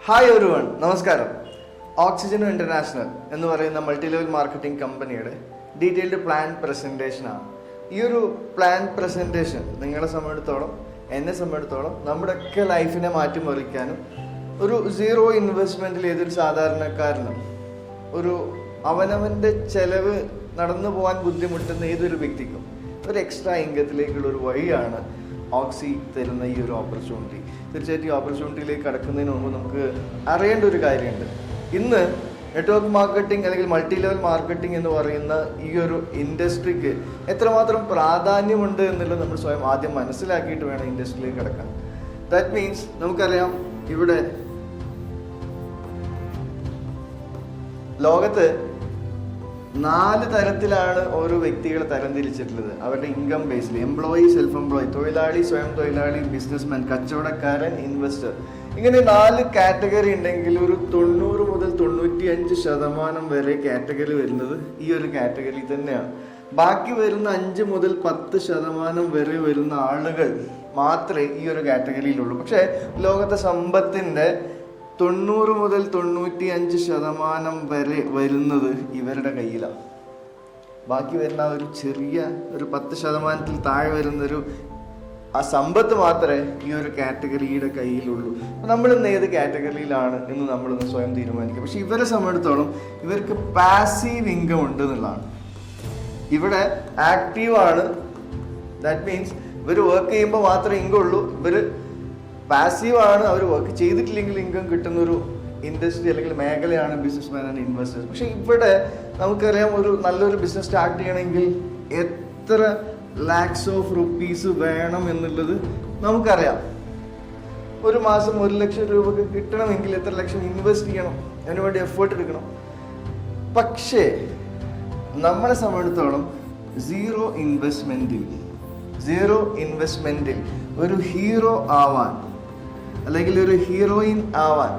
Hi everyone, നമസ്കാരം. Oxygen international എന്ന് പറയുന്ന മൾട്ടി ലെവൽ മാർക്കറ്റിംഗ് കമ്പനിയുടെ ഡീറ്റെയിൽഡ് പ്ലാൻ പ്രസന്റേഷനാണ്. ഈ ഒരു പ്ലാൻ പ്രസന്റേഷൻ നിങ്ങളെ സംബന്ധിച്ചിടത്തോളം, എന്നെ സംബന്ധിച്ചിടത്തോളം നമ്മുടെയൊക്കെ ലൈഫിനെ മാറ്റിമറിക്കാനും ഒരു സീറോ ഇൻവെസ്റ്റ്മെന്റിൽ ഏതൊരു സാധാരണക്കാരനും ഒരു അവനവൻ്റെ ചെലവ് നടന്നു പോകാൻ ബുദ്ധിമുട്ടുന്ന ഏതൊരു വ്യക്തിക്കും ഒരു എക്സ്ട്രാ ഇൻകത്തിലേക്കുള്ള ഒരു വഴിയാണ് ഓക്സി തരുന്ന ഈ ഒരു ഓപ്പർച്യൂണിറ്റി. തീർച്ചയായിട്ടും ഈ ഓപ്പർച്യൂണിറ്റിയിലേക്ക് കടക്കുന്നതിന് മുമ്പ് നമുക്ക് അറിയേണ്ട ഒരു കാര്യമുണ്ട്. ഇന്ന് നെറ്റ്വർക്ക് മാർക്കറ്റിംഗ് അല്ലെങ്കിൽ മൾട്ടി ലെവൽ മാർക്കറ്റിംഗ് എന്ന് പറയുന്ന ഈ ഒരു ഇൻഡസ്ട്രിക്ക് എത്രമാത്രം പ്രാധാന്യമുണ്ട് എന്നുള്ളത് നമ്മൾ സ്വയം ആദ്യം മനസ്സിലാക്കിയിട്ട് വേണം ഇൻഡസ്ട്രിയിലേക്ക് കടക്കാൻ. ദാറ്റ് മീൻസ് നമുക്കറിയാം, ഇവിടെ ലോകത്ത് 4 തരത്തിലാണ് ഓരോ വ്യക്തികളെ തരംതിരിച്ചിട്ടുള്ളത്. അവരുടെ ഇൻകം ബേസിൽ എംപ്ലോയി, സെൽഫ് എംപ്ലോയി, തൊഴിലാളി, സ്വയം തൊഴിലാളി, ബിസിനസ്മാൻ, കച്ചവടക്കാരൻ, ഇൻവെസ്റ്റർ. ഇങ്ങനെ 4 കാറ്റഗറി ഉണ്ടെങ്കിൽ ഒരു 90 മുതൽ 95% വരെ കാറ്റഗറി വരുന്നത് ഈ ഒരു കാറ്റഗറി തന്നെയാണ്. ബാക്കി വരുന്ന 5 മുതൽ 10% വരെ വരുന്ന ആളുകൾ മാത്രമേ ഈ ഒരു കാറ്റഗറിയിലുള്ളൂ. പക്ഷേ ലോകത്തെ സമ്പത്തിന്റെ 90 മുതൽ 95% വരെ വരുന്നത് ഇവരുടെ കയ്യിലാണ്. ബാക്കി വരുന്ന ഒരു ചെറിയ ഒരു 10% താഴെ വരുന്നൊരു ആ സമ്പത്ത് മാത്രമേ ഈ ഒരു കാറ്റഗറിയുടെ കയ്യിലുള്ളൂ. നമ്മൾ ഇന്ന് ഏത് കാറ്റഗറിയിലാണ് എന്ന് നമ്മളൊന്ന് സ്വയം തീരുമാനിക്കുക. പക്ഷെ ഇവരെ സംബന്ധിച്ചിടത്തോളം ഇവർക്ക് പാസീവ് ഇൻകം ഉണ്ട് എന്നുള്ളതാണ്. ഇവിടെ ആക്റ്റീവാണ്. ദാറ്റ് മീൻസ് ഇവർ വർക്ക് ചെയ്യുമ്പോൾ മാത്രമേ ഇൻകം ഉള്ളൂ. ഇവർ പാസീവ് ആണ്. അവർ വർക്ക് ചെയ്തിട്ടില്ലെങ്കിൽ ഇൻകം കിട്ടുന്ന ഒരു ഇൻഡസ്ട്രി അല്ലെങ്കിൽ മേഖലയാണ് ബിസിനസ്മാൻ ആൻഡ് ഇൻവെസ്റ്റേഴ്സ്. പക്ഷെ ഇവിടെ നമുക്കറിയാം, ഒരു നല്ലൊരു ബിസിനസ് സ്റ്റാർട്ട് ചെയ്യണമെങ്കിൽ എത്ര ലാക്സ് ഓഫ് റുപ്പീസ് വേണം എന്നുള്ളത് നമുക്കറിയാം. ഒരു മാസം 1 ലക്ഷം രൂപക്ക് കിട്ടണമെങ്കിൽ എത്ര ലക്ഷം ഇൻവെസ്റ്റ് ചെയ്യണം, അതിനുവേണ്ടി എഫേർട്ട് എടുക്കണം. പക്ഷേ നമ്മളെ സംബന്ധിച്ചിടത്തോളം സീറോ ഇൻവെസ്റ്റ്മെന്റിൽ ഒരു ഹീറോ ആവാൻ അല്ലെങ്കിൽ ഒരു ഹീറോയിൻ ആവാൻ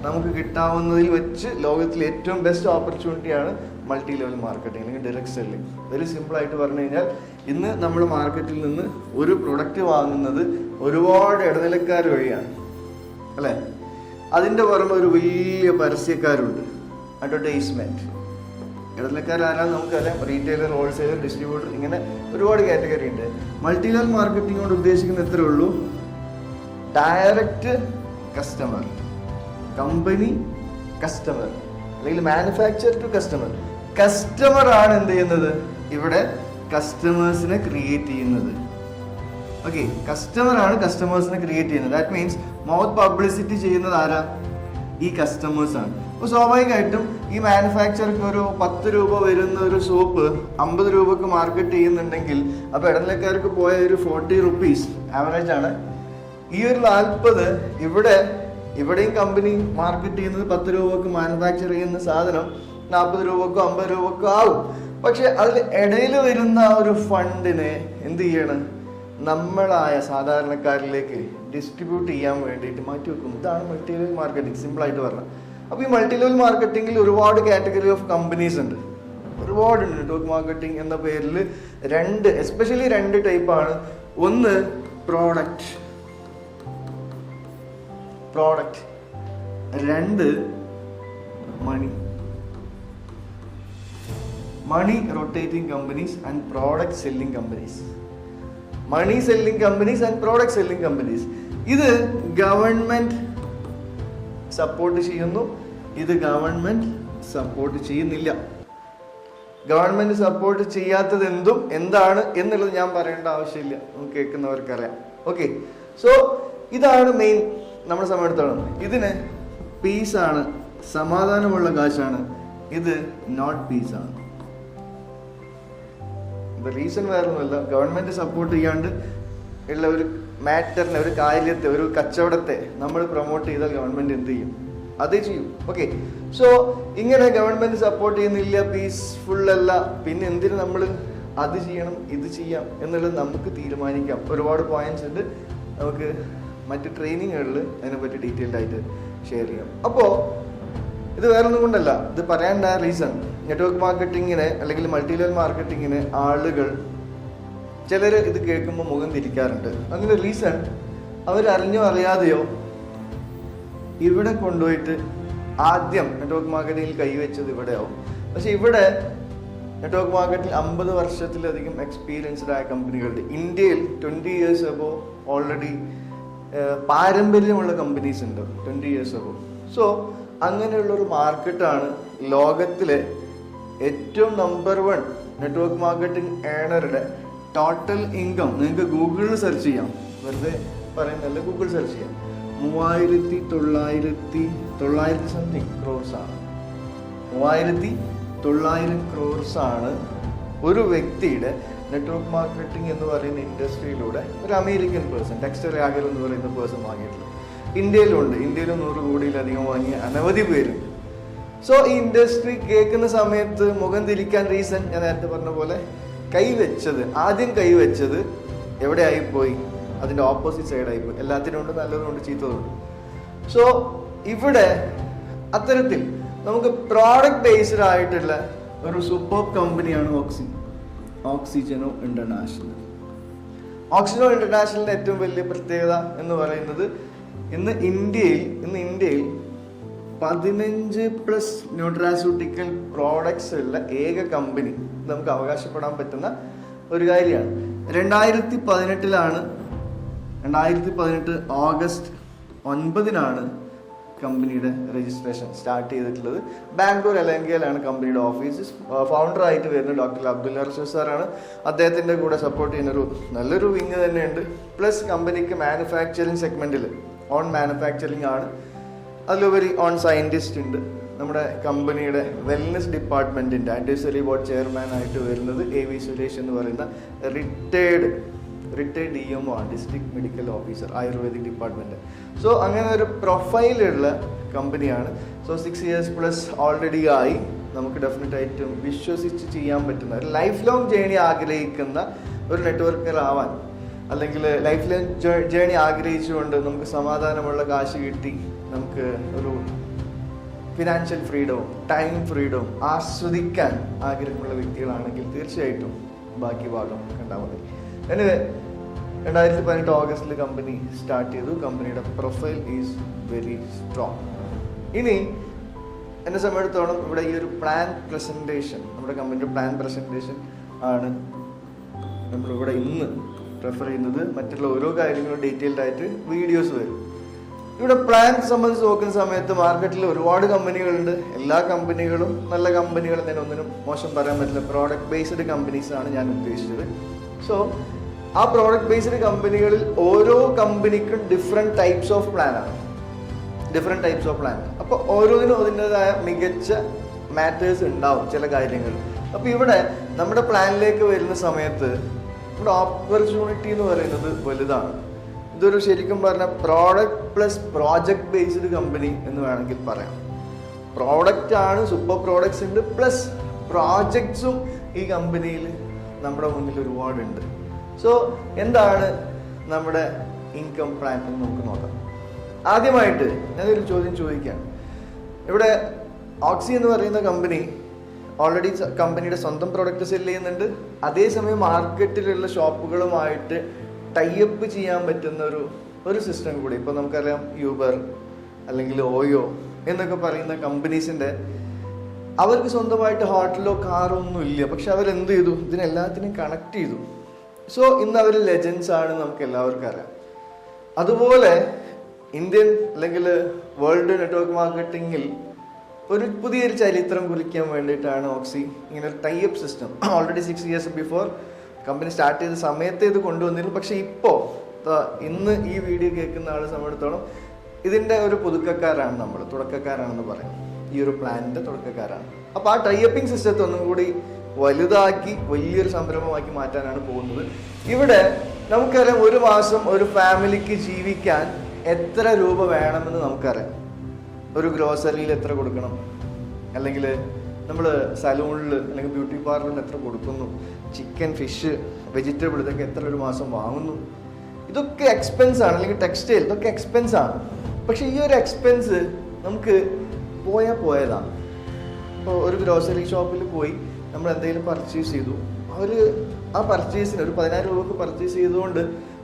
നമുക്ക് കിട്ടാവുന്നതിൽ വെച്ച് ലോകത്തിലെ ഏറ്റവും ബെസ്റ്റ് ഓപ്പർച്യൂണിറ്റിയാണ് മൾട്ടി ലെവൽ മാർക്കറ്റിംഗ് അല്ലെങ്കിൽ ഡയറക്റ്റ് സെല്ലിംഗ്. വെരി സിമ്പിൾ ആയിട്ട് പറഞ്ഞു കഴിഞ്ഞാൽ, ഇന്ന് നമ്മൾ മാർക്കറ്റിൽ നിന്ന് ഒരു പ്രൊഡക്റ്റ് വാങ്ങുന്നത് ഒരുപാട് ഇടനിലക്കാർ വഴിയാണ്, അല്ലേ? അതിൻ്റെ പുറമെ ഒരു വലിയ പരസ്യക്കാരുണ്ട്, അഡ്വർടൈസ്മെന്റ്. ഇടനിലക്കാരാണെന്ന് നമുക്കറിയാം, റീറ്റെയിലർ, ഹോൾസെയിലർ, ഡിസ്ട്രിബ്യൂട്ടർ, ഇങ്ങനെ ഒരുപാട് കാറ്റഗറി ഉണ്ട്. മൾട്ടി ലെവൽ മാർക്കറ്റിംഗ് കൊണ്ട് ഉദ്ദേശിക്കുന്ന എത്രയേ ഉള്ളൂ, ഡയറക്റ്റ് കസ്റ്റമർ, കമ്പനി കസ്റ്റമർ, അല്ലെങ്കിൽ മാനുഫാക്ചർ ടു കസ്റ്റമർ. കസ്റ്റമർ ആണ് എന്ത് ചെയ്യുന്നത്, ഇവിടെ കസ്റ്റമേഴ്സിനെ ക്രിയേറ്റ് ചെയ്യുന്നത്. ഓക്കെ, കസ്റ്റമർ ആണ് കസ്റ്റമേഴ്സിനെ ക്രിയേറ്റ് ചെയ്യുന്നത്. ദാറ്റ് മീൻസ് മൗത്ത് പബ്ലിസിറ്റി ചെയ്യുന്നത് ആരാ, ഈ കസ്റ്റമേഴ്സ് ആണ്. അപ്പോൾ സ്വാഭാവികമായിട്ടും ഈ മാനുഫാക്ചർക്ക് ഒരു 10 രൂപ വരുന്ന ഒരു സോപ്പ് 50 രൂപക്ക് മാർക്കറ്റ് ചെയ്യുന്നുണ്ടെങ്കിൽ അപ്പോൾ ഇടനിലക്കാർക്ക് പോയ ഒരു 40 റുപ്പീസ് ആവറേജ് ആണ്. ഈ ഒരു 40 ഇവിടെയും കമ്പനി മാർക്കറ്റ് ചെയ്യുന്നത് 10 രൂപക്ക് മാനുഫാക്ചർ ചെയ്യുന്ന സാധനം 40 രൂപക്കോ 50 രൂപക്കോ ആവും. പക്ഷെ അതിൽ ഇടയിൽ വരുന്ന ഒരു ഫണ്ടിനെ എന്ത് ചെയ്യണം, നമ്മളായ സാധാരണക്കാരിലേക്ക് ഡിസ്ട്രിബ്യൂട്ട് ചെയ്യാൻ വേണ്ടിയിട്ട് മാറ്റി വെക്കുന്നു. ഇതാണ് മൾട്ടി ലെവൽ മാർക്കറ്റിംഗ്, സിമ്പിളായിട്ട് പറഞ്ഞാൽ. അപ്പോൾ ഈ മൾട്ടി ലെവൽ മാർക്കറ്റിംഗിൽ ഒരുപാട് കാറ്റഗറി ഓഫ് കമ്പനീസ് ഉണ്ട്, ഒരുപാടുണ്ട്. നെറ്റ്വർക്ക് മാർക്കറ്റിംഗ് എന്ന പേരിൽ എസ്പെഷ്യലി 2 ടൈപ്പാണ്. ഒന്ന് product, 2 money rotating companies and product selling companies. Money selling companies and product selling companies. ഇത് ഗവൺമെന്റ് സപ്പോർട്ട് ചെയ്യുന്നു, ഇത് ഗവൺമെന്റ് സപ്പോർട്ട് ചെയ്യുന്നില്ല. ഗവൺമെന്റ് സപ്പോർട്ട് ചെയ്യാത്തത് എന്താണ് എന്നുള്ളത് ഞാൻ പറയേണ്ട ആവശ്യമില്ല, നമുക്ക് കേൾക്കുന്നവർക്കറിയാം. ഓക്കെ, സോ ഇതാണ് മെയിൻ നമ്മളെ സംബന്ധിച്ചിടത്തോളം. ഇതിന് പീസാണ്, സമാധാനമുള്ള കാശാണ്. ഇത് നോട്ട് പീസാണ്. റീസൺ വേറെ ഒന്നുമില്ല, ഗവൺമെന്റ് സപ്പോർട്ട് ചെയ്യാണ്ട് ഉള്ള ഒരു മാറ്ററിനെ, ഒരു കാര്യത്തെ, ഒരു കച്ചവടത്തെ നമ്മൾ പ്രൊമോട്ട് ചെയ്താൽ ഗവൺമെന്റ് എന്ത് ചെയ്യും, അതേ ചെയ്യും. ഓക്കെ, സോ ഇങ്ങനെ ഗവൺമെന്റ് സപ്പോർട്ട് ചെയ്യുന്നില്ല, പീസ്ഫുൾ അല്ല, പിന്നെ എന്തിനു നമ്മൾ അത് ചെയ്യണം ഇത് ചെയ്യാം എന്നുള്ളത് നമുക്ക് തീരുമാനിക്കാം. ഒരുപാട് പോയിന്റ്സ് ഉണ്ട്, നമുക്ക് മറ്റ് ട്രെയിനിങ്ങുകളിൽ അതിനെപ്പറ്റി ഡീറ്റെയിൽഡ് ആയിട്ട് ഷെയർ ചെയ്യാം. അപ്പോൾ ഇത് വേറെ ഒന്നും കൊണ്ടല്ല, ഇത് പറയാനുണ്ടായ റീസൺ, നെറ്റ്വർക്ക് മാർക്കറ്റിങ്ങിന് അല്ലെങ്കിൽ മൾട്ടി ലെവൽ മാർക്കറ്റിങ്ങിന് ആളുകൾ ചിലർ ഇത് കേൾക്കുമ്പോൾ മുഖം തിരിക്കാറുണ്ട്. അങ്ങനെ റീസൺ അവരറിഞ്ഞോ അറിയാതെയോ ഇവിടെ കൊണ്ടുപോയിട്ട് ആദ്യം നെറ്റ്വർക്ക് മാർക്കറ്റിംഗിൽ കൈവച്ചത് ഇവിടെയാവും. പക്ഷെ ഇവിടെ നെറ്റ്വർക്ക് മാർക്കറ്റിൽ 50 വർഷത്തിലധികം എക്സ്പീരിയൻസ്ഡ് ആയ കമ്പനികളുണ്ട്. ഇന്ത്യയിൽ 20 ഇയേഴ്സ് അബോ ഓൾറെഡി പാരമ്പര്യമുള്ള കമ്പനീസ് ഉണ്ട് 20 ഇയേഴ്സ് അബോ. സോ അങ്ങനെയുള്ളൊരു മാർക്കറ്റാണ് ലോകത്തിലെ ഏറ്റവും നമ്പർ 1 നെറ്റ്വർക്ക് മാർക്കറ്റിംഗ് ഏണറുടെ ടോട്ടൽ ഇൻകം. നിങ്ങൾക്ക് ഗൂഗിളിൽ സെർച്ച് ചെയ്യാം, വെറുതെ പറയുന്നതല്ല, ഗൂഗിൾ സെർച്ച് ചെയ്യാം. 3,900 സംതിങ് ക്രോർസ് ആണ്. 3,900 ക്രോർസ് ആണ് ഒരു വ്യക്തിയുടെ നെറ്റ്വർക്ക് മാർക്കറ്റിംഗ് എന്ന് പറയുന്ന ഇൻഡസ്ട്രിയിലൂടെ ഒരു അമേരിക്കൻ പേഴ്സൺ, ടെക്സ്റ്റർ രാഗൽ എന്ന് പറയുന്ന പേഴ്സൺ വാങ്ങിയിട്ടുള്ളത്. ഇന്ത്യയിലുണ്ട്, ഇന്ത്യയിൽ 100 കോടിയിലധികം വാങ്ങിയ അനവധി പേരുണ്ട്. സോ ഈ ഇൻഡസ്ട്രി കേൾക്കുന്ന സമയത്ത് മുഖം തിരിക്കാൻ റീസൺ ഞാൻ നേരത്തെ പറഞ്ഞ പോലെ ആദ്യം കൈവച്ചത് എവിടെ ആയിപ്പോയി? അതിൻ്റെ ഓപ്പോസിറ്റ് സൈഡായിപ്പോയി. എല്ലാത്തിനും ഉണ്ട്, നല്ലതുകൊണ്ട് ചീത്തതുണ്ട്. സോ ഇവിടെ അത്തരത്തിൽ നമുക്ക് പ്രോഡക്റ്റ് ബേസ്ഡ് ആയിട്ടുള്ള ഒരു സൂപ്പർ കമ്പനിയാണ് ഓക്സിജനോ ഇന്റർനാഷണൽ. ഓക്സിജനോ ഇന്റർനാഷണലിന്റെ ഏറ്റവും വലിയ പ്രത്യേകത എന്ന് പറയുന്നത് ഇന്ന് ഇന്ത്യയിൽ 15+ ന്യൂട്രാസ്യൂട്ടിക്കൽ പ്രോഡക്ട്സ് ഉള്ള ഏക കമ്പനി നമുക്ക് അവകാശപ്പെടാൻ പറ്റുന്ന ഒരു കാര്യമാണ്. 2018 ഓഗസ്റ്റ് 9 കമ്പനിയുടെ രജിസ്ട്രേഷൻ സ്റ്റാർട്ട് ചെയ്തിട്ടുള്ളത്. ബാംഗ്ലൂർ എലങ്കയിലാണ് കമ്പനിയുടെ ഓഫീസ്. ഫൗണ്ടറായിട്ട് വരുന്ന ഡോക്ടർ അബ്ദുൽ റഷീദ് സാറാണ്. അദ്ദേഹത്തിൻ്റെ കൂടെ സപ്പോർട്ട് ചെയ്യുന്നൊരു നല്ലൊരു വിങ് തന്നെയുണ്ട്. പ്ലസ് കമ്പനിക്ക് മാനുഫാക്ചറിങ് സെഗ്മെൻറ്റിൽ ഓൺ മാനുഫാക്ചറിങ് ആണ്, അതിലുപരി ഓൺ സയൻറ്റിസ്റ്റ് ഉണ്ട്. നമ്മുടെ കമ്പനിയുടെ വെൽനസ് ഡിപ്പാർട്ട്മെൻറ്റിൻ്റെ അഡ്വൈസറി ബോർഡ് ചെയർമാൻ ആയിട്ട് വരുന്നത് AV സുരേഷ് എന്ന് പറയുന്ന റിട്ടയർഡ് DMO ആണ്, district medical officer, ayurvedic department. So അങ്ങനെ ഒരു പ്രൊഫൈലുള്ള കമ്പനിയാണ്. സോ 6 ഇയേഴ്സ്+ ഓൾറെഡി ആയി. നമുക്ക് ഡെഫിനറ്റായിട്ടും വിശ്വസിച്ച് ചെയ്യാൻ പറ്റുന്ന ഒരു ലൈഫ് ലോങ് ജേണി ആഗ്രഹിക്കുന്ന ഒരു നെറ്റ്വർക്കർ ആവാൻ, അല്ലെങ്കിൽ ലൈഫ് ലോങ് ജേണി ആഗ്രഹിച്ചുകൊണ്ട് നമുക്ക് സമാധാനമുള്ള കാശ് കിട്ടി നമുക്ക് ഒരു ഫിനാൻഷ്യൽ ഫ്രീഡവും ടൈം ഫ്രീഡവും ആസ്വദിക്കാൻ ആഗ്രഹമുള്ള വ്യക്തികളാണെങ്കിൽ തീർച്ചയായിട്ടും ബാക്കി ഭാഗം കണ്ടാൽ മതി. എനിവേ 2018 ഓഗസ്റ്റിൽ കമ്പനി സ്റ്റാർട്ട് ചെയ്തു. കമ്പനിയുടെ പ്രൊഫൈൽ ഈസ് വെരി സ്ട്രോങ്. ഇനി എന്നെ സംബന്ധിച്ചിടത്തോളം ഇവിടെ ഈ ഒരു പ്ലാൻ പ്രസൻറ്റേഷൻ, നമ്മുടെ കമ്പനിയുടെ പ്ലാൻ പ്രസൻറ്റേഷൻ ആണ് നമ്മളിവിടെ ഇന്ന് പ്രിഫർ ചെയ്യുന്നത്. മറ്റുള്ള ഓരോ കാര്യങ്ങളും ഡീറ്റെയിൽഡ് ആയിട്ട് വീഡിയോസ് വരും. ഇവിടെ പ്ലാൻ സംബന്ധിച്ച് നോക്കുന്ന സമയത്ത് മാർക്കറ്റിൽ ഒരുപാട് കമ്പനികളുണ്ട്. എല്ലാ കമ്പനികളും നല്ല കമ്പനികൾ തന്നെ, ഒന്നിനും മോശം പറയാൻ പറ്റില്ല. പ്രോഡക്റ്റ് ബേസ്ഡ് കമ്പനീസാണ് ഞാൻ ഉദ്ദേശിച്ചത്. സോ ആ പ്രോഡക്റ്റ് ബേസ്ഡ് കമ്പനികളിൽ ഓരോ കമ്പനിക്കും ഡിഫറെൻറ്റ് ടൈപ്സ് ഓഫ് പ്ലാനാണ്. അപ്പോൾ ഓരോന്നിനും അതിൻ്റെതായ മികച്ച മാറ്റേഴ്സ് ഉണ്ടാവും ചില കാര്യങ്ങൾ. അപ്പോൾ ഇവിടെ നമ്മുടെ പ്ലാനിലേക്ക് വരുന്ന സമയത്ത് നമ്മുടെ ഓപ്പർച്യൂണിറ്റി എന്ന് പറയുന്നത് വലുതാണ്. ഇതൊരു ശരിക്കും പറഞ്ഞാൽ product plus project based company എന്ന് വേണമെങ്കിൽ പറയാം. പ്രോഡക്റ്റ് ആണ്, സൂപ്പർ പ്രോഡക്ട്സ് ഉണ്ട്, പ്ലസ് പ്രോജക്ട്സും ഈ കമ്പനിയിൽ നമ്മുടെ മുന്നിൽ ഒരുപാടുണ്ട്. സോ എന്താണ് നമ്മുടെ ഇൻകം പ്ലാൻ എന്ന് നമുക്ക് നോക്കാം. ആദ്യമായിട്ട് ഞാനൊരു ചോദ്യം ചോദിക്കാം. ഇവിടെ ഓക്സി എന്ന് പറയുന്ന കമ്പനി ഓൾറെഡി കമ്പനിയുടെ സ്വന്തം പ്രോഡക്റ്റ് സെല് ചെയ്യുന്നുണ്ട്. അതേസമയം മാർക്കറ്റിലുള്ള ഷോപ്പുകളുമായിട്ട് ടൈപ്പ് ചെയ്യാൻ പറ്റുന്ന ഒരു സിസ്റ്റം കൂടി. ഇപ്പോൾ നമുക്കറിയാം യൂബർ അല്ലെങ്കിൽ ഓയോ എന്നൊക്കെ പറയുന്ന കമ്പനീസിൻ്റെ അവർക്ക് സ്വന്തമായിട്ട് ഹോട്ടലോ കാറോ ഒന്നും ഇല്ല. പക്ഷെ അവരെന്ത് ചെയ്തു? ഇതിനെല്ലാത്തിനും കണക്ട് ചെയ്തു. സോ ഇന്ന് അവർ ലെജൻസ് ആണ്, നമുക്ക് എല്ലാവർക്കും അറിയാം. അതുപോലെ ഇന്ത്യൻ അല്ലെങ്കിൽ വേൾഡ് നെറ്റ്വർക്ക് മാർക്കറ്റിങ്ങിൽ ഒരു പുതിയൊരു ചരിത്രം കുറിക്കാൻ വേണ്ടിയിട്ടാണ് ഓക്സി ഇങ്ങനെ ഒരു type system already 6 years before company start ചെയ്ത സമയത്ത് ഇത് കൊണ്ടുവന്നിരുന്നു. പക്ഷെ ഇപ്പോൾ ഇന്ന് ഈ വീഡിയോ കേൾക്കുന്ന ആളെ സംബന്ധിച്ചിടത്തോളം ഇതിൻ്റെ ഒരു പുതുക്കക്കാരാണ്, നമ്മൾ തുടക്കക്കാരാണെന്ന് പറയാം. ഈ ഒരു പ്ലാനിൻ്റെ തുടക്കക്കാരാണ്. അപ്പോൾ ആ ടൈപ്പിംഗ് സിസ്റ്റത്തെ ഒന്നും കൂടി വലുതാക്കി വലിയൊരു സംരംഭമാക്കി മാറ്റാനാണ് പോകുന്നത്. ഇവിടെ നമുക്കറിയാം ഒരു മാസം ഒരു ഫാമിലിക്ക് ജീവിക്കാൻ എത്ര രൂപ വേണമെന്ന് നമുക്കറിയാം. ഒരു ഗ്രോസറിയിൽ എത്ര കൊടുക്കണം, അല്ലെങ്കിൽ നമ്മൾ സലൂണിൽ അല്ലെങ്കിൽ ബ്യൂട്ടി പാർലറിൽ എത്ര കൊടുക്കുന്നു, ചിക്കൻ, ഫിഷ്, വെജിറ്റബിൾ ഇതൊക്കെ എത്ര ഒരു മാസം വാങ്ങുന്നു. ഇതൊക്കെ എക്സ്പെൻസ് ആണ്. അല്ലെങ്കിൽ ടെക്സ്റ്റൈൽ, ഇതൊക്കെ എക്സ്പെൻസ് ആണ്. പക്ഷെ ഈ ഒരു എക്സ്പെൻസ് നമുക്ക് പോയതാണ്. ഇപ്പോൾ ഒരു ഗ്രോസറി ഷോപ്പിൽ പോയി നമ്മൾ എന്തെങ്കിലും പർച്ചേസ് ചെയ്തു, അവർ ആ പർച്ചേസിന് ഒരു 10,000 രൂപക്ക് പർച്ചേസ് ചെയ്തുകൊണ്ട്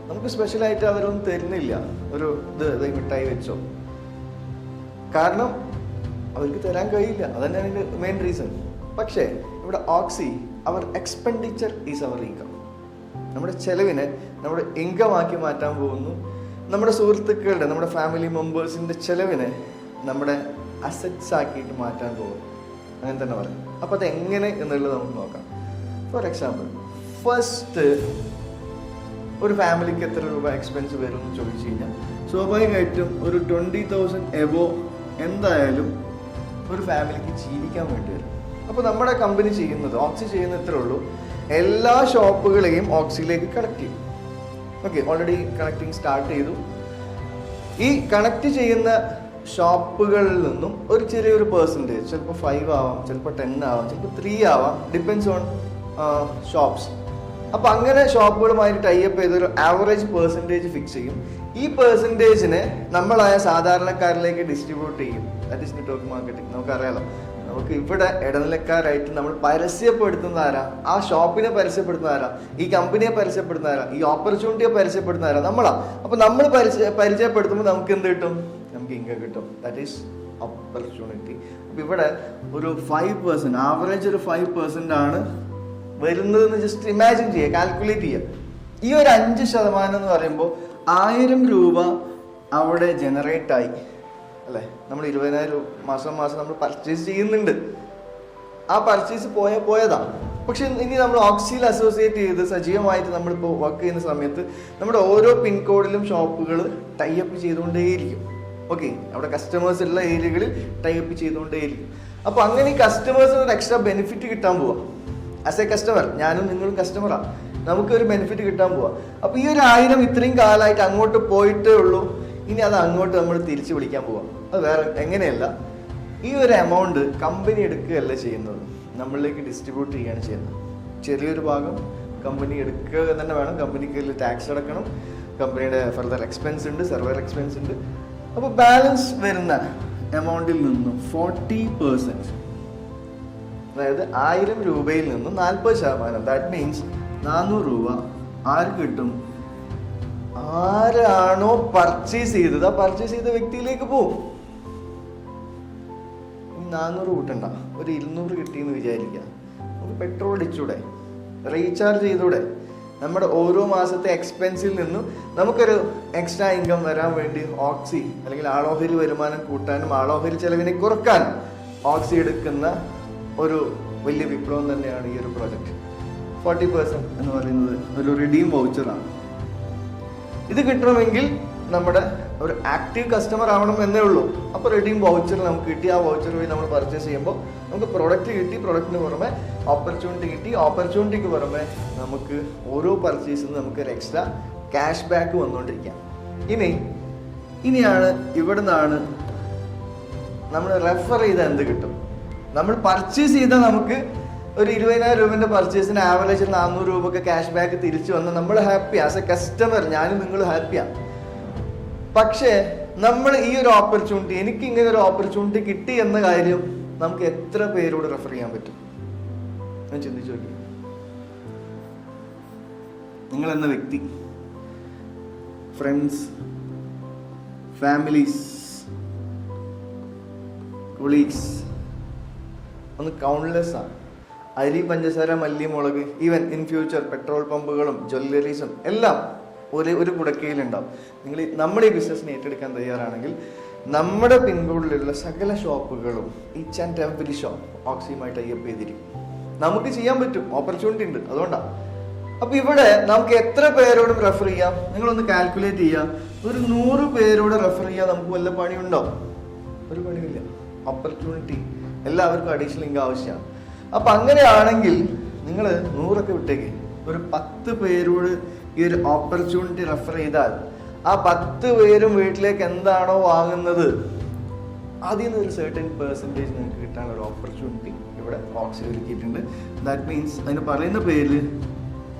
നമുക്ക് സ്പെഷ്യലായിട്ട് അവരൊന്നും തരുന്നില്ല. ഒരു ഇത് മിഠായി വെച്ചോ കാരണം അവർക്ക് തരാൻ കഴിയില്ല, അതന്നെ അതിൻ്റെ മെയിൻ റീസൺ. പക്ഷേ ഇവിടെ ഓക്സി അവർ എക്സ്പെൻഡിച്ചർ ഈസ് അവർ ഇൻകം. നമ്മുടെ ചെലവിനെ നമ്മുടെ ഇൻകം ആക്കി മാറ്റാൻ പോകുന്നു. നമ്മുടെ സുഹൃത്തുക്കളുടെ, നമ്മുടെ ഫാമിലി മെമ്പേഴ്സിൻ്റെ ചെലവിനെ നമ്മുടെ അസറ്റ്സ് ആക്കിയിട്ട് മാറ്റാൻ പോകുന്നു. അങ്ങനെ തന്നെ പറയും. അപ്പോൾ അത് എങ്ങനെ എന്നുള്ളത് നമുക്ക് നോക്കാം. ഫോർ എക്സാമ്പിൾ, ഫസ്റ്റ് ഒരു ഫാമിലിക്ക് എത്ര രൂപ എക്സ്പെൻസ് വരും എന്ന് ചോദിച്ചു കഴിഞ്ഞാൽ സ്വാഭാവികമായിട്ടും ഒരു 20,000 എബോ എന്തായാലും ഒരു ഫാമിലിക്ക് ജീവിക്കാൻ വേണ്ടി വരും. അപ്പോൾ നമ്മുടെ കമ്പനി ചെയ്യുന്നത്, ഓക്സി ചെയ്യുന്ന ഇത്രേ ഉള്ളൂ, എല്ലാ ഷോപ്പുകളെയും ഓക്സിയിലേക്ക് കണക്ട് ചെയ്യും. ഓക്കെ, ഓൾറെഡി കണക്റ്റിംഗ് സ്റ്റാർട്ട് ചെയ്തു. ഈ കണക്ട് ചെയ്യുന്ന ഷോപ്പുകളിൽ നിന്നും ഒരു ചെറിയൊരു പെർസെൻറ്റേജ്, ചിലപ്പോൾ 5 ആവാം, ചിലപ്പോൾ 10 ആവാം, ചിലപ്പോൾ 3 ആവാം, ഡിപ്പെൻസ് ഓൺ ഷോപ്സ്. അപ്പം അങ്ങനെ ഷോപ്പുകളുമായിട്ട് ടൈപ്പ് ചെയ്തൊരു ആവറേജ് പെർസെൻറ്റേജ് ഫിക്സ് ചെയ്യും. ഈ പെർസെൻറ്റേജിനെ നമ്മളായ സാധാരണക്കാരിലേക്ക് ഡിസ്ട്രിബ്യൂട്ട് ചെയ്യും. That is network marketing. നമുക്കറിയാലോ, നമുക്ക് ഇവിടെ ഇടനിലക്കാരായിട്ട് നമ്മൾ പരസ്യപ്പെടുത്തുന്ന ആരാ? ആ ഷോപ്പിനെ പരസ്യപ്പെടുത്തുന്ന ആരാ? ഈ കമ്പനിയെ പരസ്യപ്പെടുത്തുന്ന ആരാ? ഈ ഓപ്പർച്യൂണിറ്റിയെ പരസ്യപ്പെടുത്തുന്ന ആരാ? നമ്മളാ. അപ്പൊ നമ്മൾ പരിചയപ്പെടുത്തുമ്പോൾ നമുക്ക് എന്ത് കിട്ടും? നമുക്ക് ഇൻകം കിട്ടും. That is opportunity. അപ്പൊ ഇവിടെ ഒരു 5%, ആവറേജ് ഒരു 5% ആണ് വരുന്നതെന്ന് ജസ്റ്റ് ഇമാജിൻ ചെയ്യുക, കാൽക്കുലേറ്റ് ചെയ്യുക. ഈ ഒരു 5% എന്ന് പറയുമ്പോൾ 1000 രൂപ അവിടെ ജനറേറ്റ് ആയി അല്ലേ? നമ്മൾ 20,000 മാസം നമ്മൾ പർച്ചേസ് ചെയ്യുന്നുണ്ട്. ആ പർച്ചേസ് പോയതാ. പക്ഷെ ഇനി നമ്മൾ ഓക്സിയിൽ അസോസിയേറ്റ് ചെയ്ത് സജീവമായിട്ട് നമ്മളിപ്പോൾ വർക്ക് ചെയ്യുന്ന സമയത്ത് നമ്മുടെ ഓരോ പിൻകോഡിലും ഷോപ്പുകൾ ടൈപ്പ് ചെയ്തുകൊണ്ടേയിരിക്കും. ഓക്കെ, അവിടെ കസ്റ്റമേഴ്സ് ഉള്ള ഏരിയകളിൽ ടൈപ്പ് ചെയ്തുകൊണ്ടേയിരിക്കും. അപ്പോൾ അങ്ങനെ ഈ കസ്റ്റമേഴ്സിന് ഒരു എക്സ്ട്രാ ബെനിഫിറ്റ് കിട്ടാൻ പോവാം. ആസ് എ കസ്റ്റമർ, ഞാനും നിങ്ങളും കസ്റ്റമറാണ്, നമുക്കൊരു ബെനിഫിറ്റ് കിട്ടാൻ പോവാം. അപ്പോൾ ഈ ഒരു 1000 ഇത്രയും കാലമായിട്ട് അങ്ങോട്ട് പോയിട്ടേ ഉള്ളൂ. ഇനി അത് അങ്ങോട്ട് നമ്മൾ തിരിച്ചു വിളിക്കാൻ പോവാം. അത് വേറെ എങ്ങനെയല്ല, ഈ ഒരു എമൗണ്ട് കമ്പനി എടുക്കുകയല്ല ചെയ്യുന്നത്, നമ്മളിലേക്ക് ഡിസ്ട്രിബ്യൂട്ട് ചെയ്യുകയാണ് ചെയ്യുന്നത്. ചെറിയൊരു ഭാഗം കമ്പനി എടുക്കുക തന്നെ വേണം. കമ്പനിക്ക് ടാക്സ് അടക്കണം, കമ്പനിയുടെ ഫർദർ എക്സ്പെൻസ് ഉണ്ട്, സർവർ എക്സ്പെൻസ് ഉണ്ട്. അപ്പോൾ ബാലൻസ് വരുന്ന എമൗണ്ടിൽ നിന്നും 40%, അതായത് 1000 രൂപയിൽ നിന്നും 40%, ദാറ്റ് മീൻസ് 400 രൂപ ആർക്ക് കിട്ടും? ആരാണോ പർച്ചേസ് ചെയ്തത് ആ പർച്ചേസ് ചെയ്ത വ്യക്തിയിലേക്ക് പോവും. 400 കൂട്ടണ്ട, ഒരു 200 കിട്ടിയെന്ന് വിചാരിക്കുക. നമുക്ക് പെട്രോൾ അടിച്ചൂടെ? റീചാർജ് ചെയ്തൂടെ? നമ്മുടെ ഓരോ മാസത്തെ എക്സ്പെൻസിൽ നിന്നും നമുക്കൊരു എക്സ്ട്രാ ഇൻകം വരാൻ വേണ്ടി ഓക്സി അല്ലെങ്കിൽ ആളോഹരി വരുമാനം കൂട്ടാനും ആളോഹരി ചെലവിനെ കുറക്കാനും ഓക്സി എടുക്കുന്ന ഒരു വലിയ വിപ്ലവം തന്നെയാണ് ഈ ഒരു പ്രോജക്റ്റ്. 40% എന്ന് പറയുന്നത് ഒരു റിഡീം വൗച്ചറാണ്. ഇത് കിട്ടണമെങ്കിൽ നമ്മുടെ ഒരു ആക്റ്റീവ് കസ്റ്റമർ ആവണം എന്നേ ഉള്ളൂ. അപ്പോൾ റിഡീം വൗച്ചർ നമുക്ക് കിട്ടി. ആ വൗച്ചർ വഴി നമ്മൾ പർച്ചേസ് ചെയ്യുമ്പോൾ നമുക്ക് പ്രൊഡക്റ്റ് കിട്ടി, പ്രൊഡക്റ്റിന് പുറമെ ഓപ്പർച്യൂണിറ്റി കിട്ടി, ഓപ്പർച്യൂണിറ്റിക്ക് പുറമെ നമുക്ക് ഓരോ പർച്ചേസിന് നമുക്ക് ഒരു എക്സ്ട്രാ ക്യാഷ് ബാക്ക് വന്നുകൊണ്ടിരിക്കാം. ഇനിയാണ് ഇവിടെ നിന്നാണ് നമ്മൾ റെഫർ ചെയ്താൽ എന്ത് കിട്ടും. നമ്മൾ പർച്ചേസ് ചെയ്താൽ നമുക്ക് ഒരു 20,000 രൂപേൻ്റെ പർച്ചേസിന് ആവറേജ് 400 രൂപയ്ക്ക് ക്യാഷ് ബാക്ക് തിരിച്ചു വന്ന് നമ്മൾ ഹാപ്പി. ആസ് എ കസ്റ്റമർ ഞാനും നിങ്ങൾ ഹാപ്പിയാണ്. പക്ഷേ നമ്മൾ ഈ ഒരു ഓപ്പർച്യൂണിറ്റി, എനിക്ക് ഇങ്ങനെ ഒരു ഓപ്പർച്യൂണിറ്റി കിട്ടി എന്ന കാര്യം നമുക്ക് എത്ര പേരോട് റെഫർ ചെയ്യാൻ പറ്റും? ഞാൻ ചിന്തിച്ചു നോക്കി. നിങ്ങൾ എന്ന വ്യക്തി, ഫ്രണ്ട്സ്, ഫാമിലീസ്, കൊളീഗ്സ് ഒന്ന് കൗണ്ട്ലെസ് ആണ്. അരി, പഞ്ചസാര, മല്ലി, മുളക്, ഈവൻ ഇൻ ഫ്യൂച്ചർ പെട്രോൾ പമ്പുകളും ജ്വല്ലറീസും എല്ലാം ഒരു കുടക്കയിലുണ്ടാവും. നമ്മൾ ഈ ബിസിനസ്സിനെ ഏറ്റെടുക്കാൻ തയ്യാറാണെങ്കിൽ നമ്മുടെ പിൻകോഡിലുള്ള സകല ഷോപ്പുകളും ഈച്ച് ആൻഡ് എവറി ഷോപ്പ് ഓക്സിയുമായി ടൈപ്പ് ചെയ്തിരിക്കും. നമുക്ക് ചെയ്യാൻ പറ്റും, ഓപ്പർച്യൂണിറ്റി ഉണ്ട്, അതുകൊണ്ടാണ്. അപ്പൊ ഇവിടെ നമുക്ക് എത്ര പേരോടും റെഫർ ചെയ്യാം? നിങ്ങളൊന്ന് കാൽക്കുലേറ്റ് ചെയ്യാം. ഒരു 100 പേരോട് റെഫർ ചെയ്യാൻ നമുക്ക് വല്ല പണിയുണ്ടോ? ഒരു പണിയില്ല. ഓപ്പർച്യൂണിറ്റി, എല്ലാവർക്കും അഡീഷണൽ ഇൻകം ആവശ്യമാണ്. അപ്പൊ അങ്ങനെയാണെങ്കിൽ നിങ്ങൾ 100 വിട്ടേക്ക്, ഒരു 10 പേരോട് ഈ ഒരു ഓപ്പർച്യൂണിറ്റി റെഫർ ചെയ്താൽ ആ 10 പേരും വീട്ടിലേക്ക് എന്താണോ വാങ്ങുന്നത് അതിൽ നിന്ന് ഒരു സർട്ടൻ പെർസെൻറ്റേജ് നിങ്ങൾക്ക് കിട്ടാനുള്ള ഒരു ഓപ്പർച്യൂണിറ്റി ഇവിടെ ഓക്സി ഒരുക്കിയിട്ടുണ്ട്. ദാറ്റ് മീൻസ് അതിന് പറയുന്ന പേര്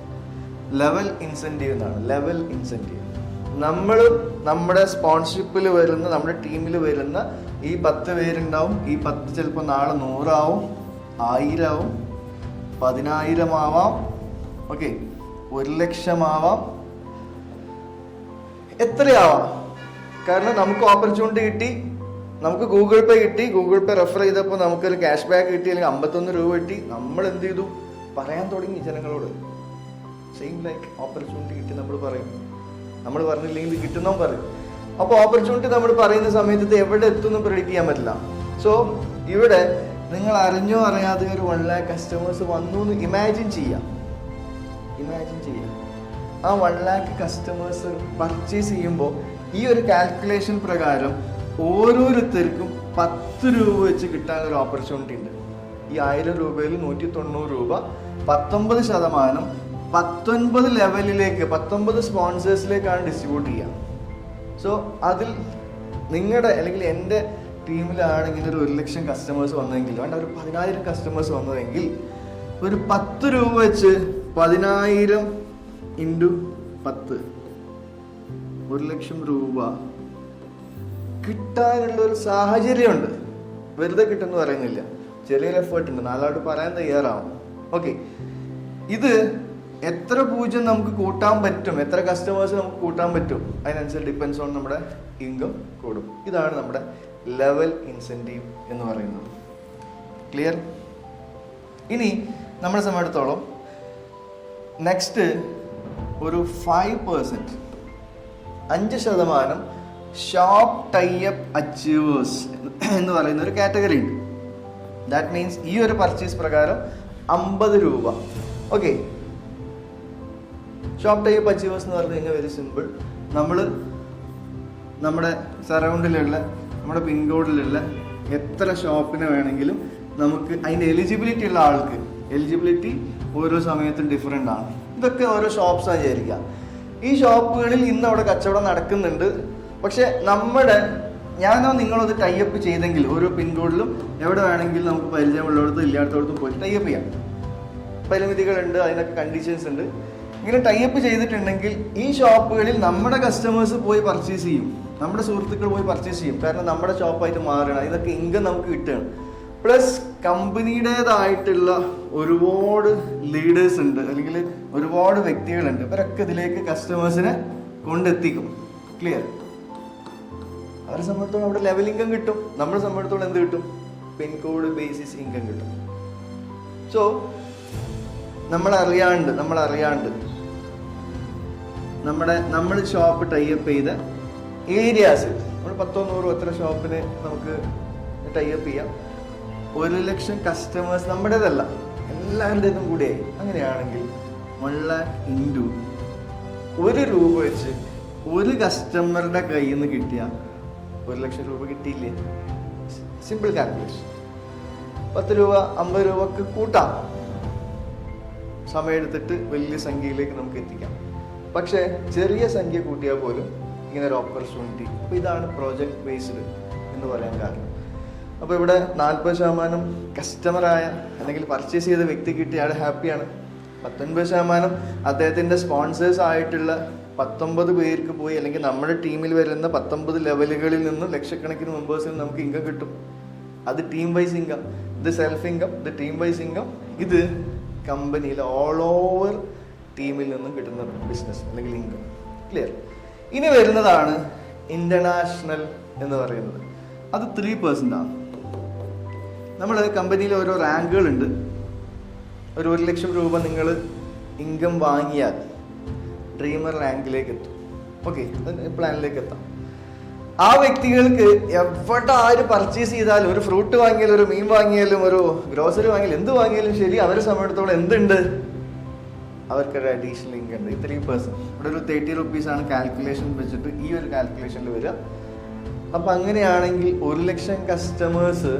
ലെവൽ ഇൻസെൻറ്റീവ് എന്നാണ്. Level incentive. നമ്മൾ നമ്മുടെ സ്പോൺസർഷിപ്പിൽ വരുന്ന, നമ്മുടെ ടീമിൽ വരുന്ന ഈ 10 പേരുണ്ടാവും. ഈ 10 ചിലപ്പോൾ നാളെ 100 ആവും, 1000 ആവും, 10,000 ആവാം, ഓക്കെ, 1,00,000 ആവാം, എത്രയാവാം. കാരണം നമുക്ക് ഓപ്പർച്യൂണിറ്റി കിട്ടി, നമുക്ക് ഗൂഗിൾ പേ കിട്ടി, ഗൂഗിൾ പേ റെഫർ ചെയ്തപ്പോൾ നമുക്കൊരു ക്യാഷ് ബാക്ക് കിട്ടി, അല്ലെങ്കിൽ 51 രൂപ കിട്ടി. നമ്മൾ എന്ത് ചെയ്തു? പറയാൻ തുടങ്ങി ജനങ്ങളോട്. സെയിം ലൈക്ക് ഓപ്പർച്യൂണിറ്റി കിട്ടി നമ്മൾ പറയും. നമ്മൾ പറഞ്ഞില്ലെങ്കിൽ കിട്ടുന്നോ പറയും. അപ്പോൾ ഓപ്പർച്യൂണിറ്റി നമ്മൾ പറയുന്ന സമയത്ത് ഇത് എവിടെ എത്തുമെന്ന് പ്രെഡിക്റ്റ് ചെയ്യാൻ പറ്റില്ല. സോ ഇവിടെ നിങ്ങൾ അറിഞ്ഞോ അറിയാതെ ഒരു 1 lakh കസ്റ്റമേഴ്സ് വന്നു എന്ന് ഇമാജിൻ ചെയ്യാം. ആ 1 lakh കസ്റ്റമേഴ്സ് പർച്ചേസ് ചെയ്യുമ്പോൾ ഈ ഒരു കാൽക്കുലേഷൻ പ്രകാരം ഓരോരുത്തർക്കും 10 രൂപ വെച്ച് കിട്ടാനൊരു ഓപ്പർച്യൂണിറ്റി ഉണ്ട്. ഈ 1000 രൂപയിൽ 190 രൂപ 19% 19 ലെവലിലേക്ക് 19 സ്പോൺസേഴ്സിലേക്കാണ് ഡിസ്ട്രിബ്യൂട്ട് ചെയ്യുക. സോ അതിൽ നിങ്ങളുടെ അല്ലെങ്കിൽ എൻ്റെ ടീമിലാണെങ്കിൽ ഒരു 1 ലക്ഷം കസ്റ്റമേഴ്സ് വന്നതെങ്കിൽ, വേണ്ട ഒരു 10,000 കസ്റ്റമേഴ്സ് വന്നതെങ്കിൽ, ഒരു 10 രൂപ വെച്ച് 10,000 ഇൻറ്റു 10 1 ലക്ഷം രൂപ കിട്ടാനുള്ള ഒരു സാഹചര്യമുണ്ട്. വെറുതെ കിട്ടുമെന്ന് പറയുന്നില്ല, ചെറിയൊരു എഫേർട്ട് ഉണ്ട്. നാലായിട്ട് പറയാൻ തയ്യാറാവും. ഓക്കെ, ഇത് എത്ര പൂജ്യം നമുക്ക് കൂട്ടാൻ പറ്റും, എത്ര കസ്റ്റമേഴ്സ് നമുക്ക് കൂട്ടാൻ പറ്റും, അതിനനുസരിച്ച് ഡിപ്പെൻസ് ഓൺ നമ്മുടെ ഇൻകം കൂടും. ഇതാണ് നമ്മുടെ ലെവൽ ഇൻസെൻറ്റീവ് എന്ന് പറയുന്നത്. ക്ലിയർ? ഇനി നമ്മളെ സംബന്ധിച്ചിടത്തോളം നെക്സ്റ്റ് ഒരു 5% 5% ഷോപ്പ് ടൈപ്പ് അച്ചീവേഴ്സ് എന്ന് പറയുന്ന ഒരു കാറ്റഗറി ഉണ്ട്. ദാറ്റ് മീൻസ് ഈ ഒരു പർച്ചേസ് പ്രകാരം 50 രൂപ. ഓക്കെ, ഷോപ്പ് ടൈപ്പ് അച്ചീവേഴ്സ് എന്ന് പറഞ്ഞു കഴിഞ്ഞാൽ വെരി സിമ്പിൾ. നമ്മൾ നമ്മുടെ സറൗണ്ടിലുള്ള നമ്മുടെ പിൻകോഡിലുള്ള എത്ര ഷോപ്പിനെ വേണമെങ്കിലും നമുക്ക് അതിൻ്റെ എലിജിബിലിറ്റി ഉള്ള ആൾക്ക്, എലിജിബിലിറ്റി ഓരോ സമയത്തും ഡിഫറെൻ്റ് ആണ്. ഇതൊക്കെ ഓരോ ഷോപ്സാണ് വിചാരിക്കുക. ഈ ഷോപ്പുകളിൽ ഇന്ന് അവിടെ കച്ചവടം നടക്കുന്നുണ്ട്. പക്ഷെ ഞാനോ നിങ്ങളത് ടൈപ്പ് ചെയ്തെങ്കിൽ ഓരോ പിൻകോഡിലും എവിടെ വേണമെങ്കിലും നമുക്ക് പരിചയമുള്ളിടത്തും ഇല്ലാത്തടത്തും പോയി ടൈപ്പ് ചെയ്യാം. പരിമിതികളുണ്ട്, അതിനൊക്കെ കണ്ടീഷൻസ് ഉണ്ട്. ഇങ്ങനെ ടൈപ്പ് ചെയ്തിട്ടുണ്ടെങ്കിൽ ഈ ഷോപ്പുകളിൽ നമ്മുടെ കസ്റ്റമേഴ്സ് പോയി പർച്ചേസ് ചെയ്യും, നമ്മുടെ സുഹൃത്തുക്കൾ പോയി പർച്ചേസ് ചെയ്യും. കാരണം നമ്മുടെ ഷോപ്പായിട്ട് മാറണം. ഇതൊക്കെ ഇൻകം നമുക്ക് കിട്ടുകയാണ്. പ്ലസ് കമ്പനിയുടേതായിട്ടുള്ള ഒരുപാട് ലീഡേഴ്സ് ഉണ്ട്, അല്ലെങ്കിൽ ഒരുപാട് വ്യക്തികളുണ്ട്. ഇവരൊക്കെ ഇതിലേക്ക് കസ്റ്റമേഴ്സിനെ കൊണ്ടെത്തിക്കും. ക്ലിയർ? അവരെ സംബന്ധിച്ചോളം അവിടെ ലെവൽ ഇൻകം കിട്ടും. നമ്മളെ സംബന്ധിച്ചോളം എന്ത് കിട്ടും? പിൻകോഡ് ബേസിസ് ഇൻകം കിട്ടും. സോ നമ്മളറിയാണ്ട് നമ്മൾ ഷോപ്പ് ടൈപ്പ് ചെയ്ത ഏരിയാസിൽ നമ്മൾ 10-100 എത്ര ഷോപ്പിന് നമുക്ക് ടൈപ്പ് ചെയ്യാം. 1 ലക്ഷം കസ്റ്റമേഴ്സ് നമ്മുടേതല്ല, എല്ലാവരുടേതും കൂടെ. അങ്ങനെയാണെങ്കിൽ 1 lakh ഇൻറ്റു 1 രൂപ വെച്ച് ഒരു കസ്റ്റമറുടെ കയ്യിൽ നിന്ന് കിട്ടിയ 1 ലക്ഷം രൂപ കിട്ടിയില്ലേ? Simple calculation. 10 രൂപ 50 രൂപക്ക് കൂട്ടാം. സമയമെടുത്തിട്ട് വലിയ സംഖ്യയിലേക്ക് നമുക്ക് എത്തിക്കാം. പക്ഷേ ചെറിയ സംഖ്യ കൂട്ടിയാൽ പോലും ഇങ്ങനെ ഒരു ഓപ്പർച്യൂണിറ്റി. അപ്പോൾ ഇതാണ് പ്രോജക്റ്റ് ബേസ്ഡ് എന്ന് പറയാൻ കാരണം. അപ്പോൾ ഇവിടെ 40% കസ്റ്റമറായ അല്ലെങ്കിൽ പർച്ചേസ് ചെയ്ത വ്യക്തി കിട്ടിയ ആൾ ഹാപ്പിയാണ്. 19% അദ്ദേഹത്തിൻ്റെ സ്പോൺസേഴ്സ് ആയിട്ടുള്ള 19 പേർക്ക് പോയി, അല്ലെങ്കിൽ നമ്മുടെ ടീമിൽ വരുന്ന 19 ലെവലുകളിൽ നിന്നും ലക്ഷക്കണക്കിന് മെമ്പേഴ്സിന് നമുക്ക് ഇൻകം കിട്ടും. അത് ടീം വൈസ് ഇൻകം, ഇത് സെൽഫ് ഇൻകം, ഇത് ടീം വൈസ് ഇൻകം, ഇത് കമ്പനിയിൽ ഓൾ ഓവർ ടീമിൽ നിന്നും കിട്ടുന്ന ബിസിനസ് അല്ലെങ്കിൽ ഇൻകം. ക്ലിയർ? ഇനി വരുന്നതാണ് ഇന്റർനാഷണൽ എന്ന് പറയുന്നത്. അത് 3% ആണ്. നമ്മൾ കമ്പനിയിൽ ഓരോ റാങ്കുകളുണ്ട്. ഒരു 1 ലക്ഷം രൂപ നിങ്ങൾ ഇൻകം വാങ്ങിയാൽ ഡ്രീമർ റാങ്കിലേക്ക് എത്തും. ഓക്കെ, പ്ലാനിലേക്ക് എത്താം. ആ വ്യക്തികൾക്ക് എവിടെ ആര് പർച്ചേസ് ചെയ്താലും, ഒരു ഫ്രൂട്ട് വാങ്ങിയാലും, ഒരു മീൻ വാങ്ങിയാലും, ഒരു ഗ്രോസറി വാങ്ങിയാലും, എന്ത് വാങ്ങിയാലും ശരി, അവരെ സമയത്തോളം എന്തുണ്ട്? അവർക്കൊരു അഡീഷണൽ ഇൻകം ഉണ്ട്. 3%. ഇവിടെ ഒരു 30 റുപ്പീസാണ് കാൽക്കുലേഷൻ വെച്ചിട്ട് ഈ ഒരു കാൽക്കുലേഷനിൽ വരിക. അപ്പം അങ്ങനെയാണെങ്കിൽ 1 ലക്ഷം കസ്റ്റമേഴ്സ്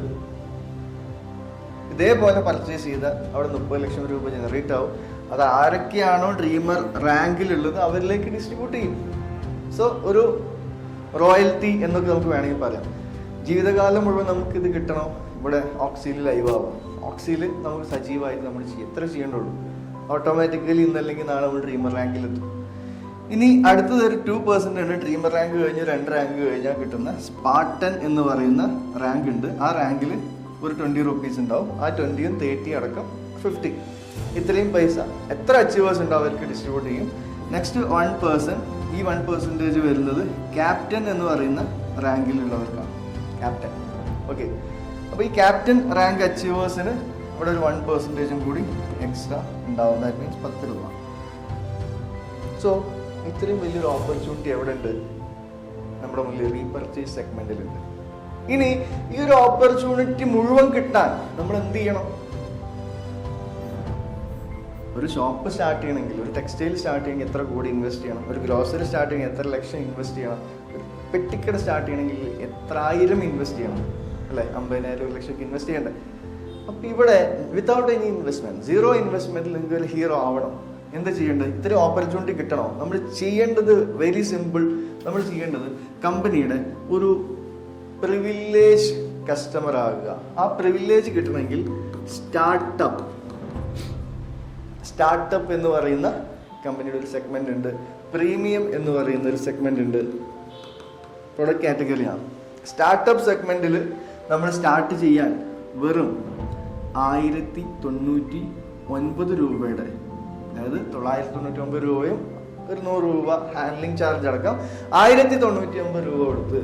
ഇതേപോലെ പർച്ചേസ് ചെയ്ത അവിടെ 30 ലക്ഷം രൂപ ജനറേറ്റ് ആവും. അത് ആരൊക്കെയാണോ ഡ്രീമർ റാങ്കിലുള്ളത് അവരിലേക്ക് ഡിസ്ട്രിബ്യൂട്ട് ചെയ്യും. സോ ഒരു റോയൽറ്റി എന്നൊക്കെ നമുക്ക് വേണമെങ്കിൽ പറയാം. ജീവിതകാലം മുഴുവൻ നമുക്ക് ഇത് കിട്ടണോ? ഇവിടെ ഓക്സിയിൽ ലൈവ് ആവാം. ഓക്സിയിൽ നമുക്ക് സജീവമായിട്ട് നമ്മൾ എത്ര ചെയ്യേണ്ടുള്ളൂ. ഓട്ടോമാറ്റിക്കലി ഇന്നല്ലെങ്കിൽ നാളെ നമ്മൾ ഡ്രീമർ റാങ്കിലെത്തും. ഇനി അടുത്തത് ഒരു 2% ഉണ്ട്. ഡ്രീമർ റാങ്ക് കഴിഞ്ഞ് 2 റാങ്ക് കഴിഞ്ഞാൽ കിട്ടുന്ന സ്പാർട്ടൻ എന്ന് പറയുന്ന റാങ്ക് ഉണ്ട്. ആ റാങ്കിൽ ഒരു 20 റുപ്പീസ് ഉണ്ടാവും. ആ 20യും 30 അടക്കം 50. ഇത്രയും പൈസ എത്ര അച്ചീവേഴ്സ് ഉണ്ടോ അവർക്ക് ഡിസ്ട്രിബ്യൂട്ട് ചെയ്യും. നെക്സ്റ്റ് 1%. ഈ 1% വരുന്നത് ക്യാപ്റ്റൻ എന്ന് പറയുന്ന റാങ്കിലുള്ളവർക്കാണ്. ക്യാപ്റ്റൻ. ഓക്കെ, അപ്പോൾ ഈ ക്യാപ്റ്റൻ റാങ്ക് അച്ചീവേഴ്സിന് ഇവിടെ ഒരു 1% കൂടി എക്സ്ട്രാ ഉണ്ടാവും. ദാറ്റ് മീൻസ് 10 രൂപ. സോ ഇത്രയും വലിയൊരു ഓപ്പർച്യൂണിറ്റി എവിടെ ഉണ്ട്? നമ്മുടെ മുന്നിൽ റീപർച്ചേസ് സെഗ്മെന്റിലുണ്ട്. ഇനി ഈ ഒരു ഓപ്പർച്യൂണിറ്റി മുഴുവൻ കിട്ടാൻ നമ്മൾ എന്ത് ചെയ്യണം? ഒരു ഷോപ്പ് സ്റ്റാർട്ട് ചെയ്യണമെങ്കിൽ, ഒരു ടെക്സ്റ്റൈൽ സ്റ്റാർട്ട് ചെയ്യണമെങ്കിൽ എത്ര കോടി ഇൻവെസ്റ്റ് ചെയ്യണം? ഒരു ഗ്രോസറി സ്റ്റാർട്ട് ചെയ്യണമെങ്കിൽ എത്ര ലക്ഷം ഇൻവെസ്റ്റ് ചെയ്യണം? ഒരു പെട്ടിക്കട സ്റ്റാർട്ട് ചെയ്യണമെങ്കിൽ എത്ര ആയിരം ഇൻവെസ്റ്റ് ചെയ്യണം? അല്ലേ, 50,000 1 ലക്ഷം ഇൻവെസ്റ്റ് ചെയ്യണ്ടേ? അപ്പം ഇവിടെ വിത്തൗട്ട് എനി ഇൻവെസ്റ്റ്മെന്റ്, 0 ഇൻവെസ്റ്റ്മെന്റിൽ നിങ്ങൾക്ക് ഒരു ഹീറോ ആവണം. എന്താ ചെയ്യേണ്ടത്? ഇത്രയും ഓപ്പർച്യൂണിറ്റി കിട്ടണോ? നമ്മൾ ചെയ്യേണ്ടത് വെരി സിമ്പിൾ. നമ്മൾ ചെയ്യേണ്ടത് കമ്പനിയുടെ ഒരു പ്രിവിലേജ് കസ്റ്റമർ ആകുക. ആ പ്രിവിലേജ് കിട്ടണമെങ്കിൽ സ്റ്റാർട്ടപ്പ് എന്ന് പറയുന്ന കമ്പനിയുടെ ഒരു സെഗ്മെന്റ് ഉണ്ട്, പ്രീമിയം എന്ന് പറയുന്ന ഒരു സെഗ്മെന്റ് ഉണ്ട്, പ്രൊഡക്റ്റ് കാറ്റഗറിയാണ്. സ്റ്റാർട്ടപ്പ് സെഗ്മെന്റിൽ നമ്മൾ സ്റ്റാർട്ട് ചെയ്യാൻ വെറും 1099 രൂപയുടെ, അതായത് 999 രൂപയും ഒരു 100 രൂപ ഹാൻഡ്ലിംഗ് ചാർജ് അടക്കം 1099 രൂപ കൊടുത്ത്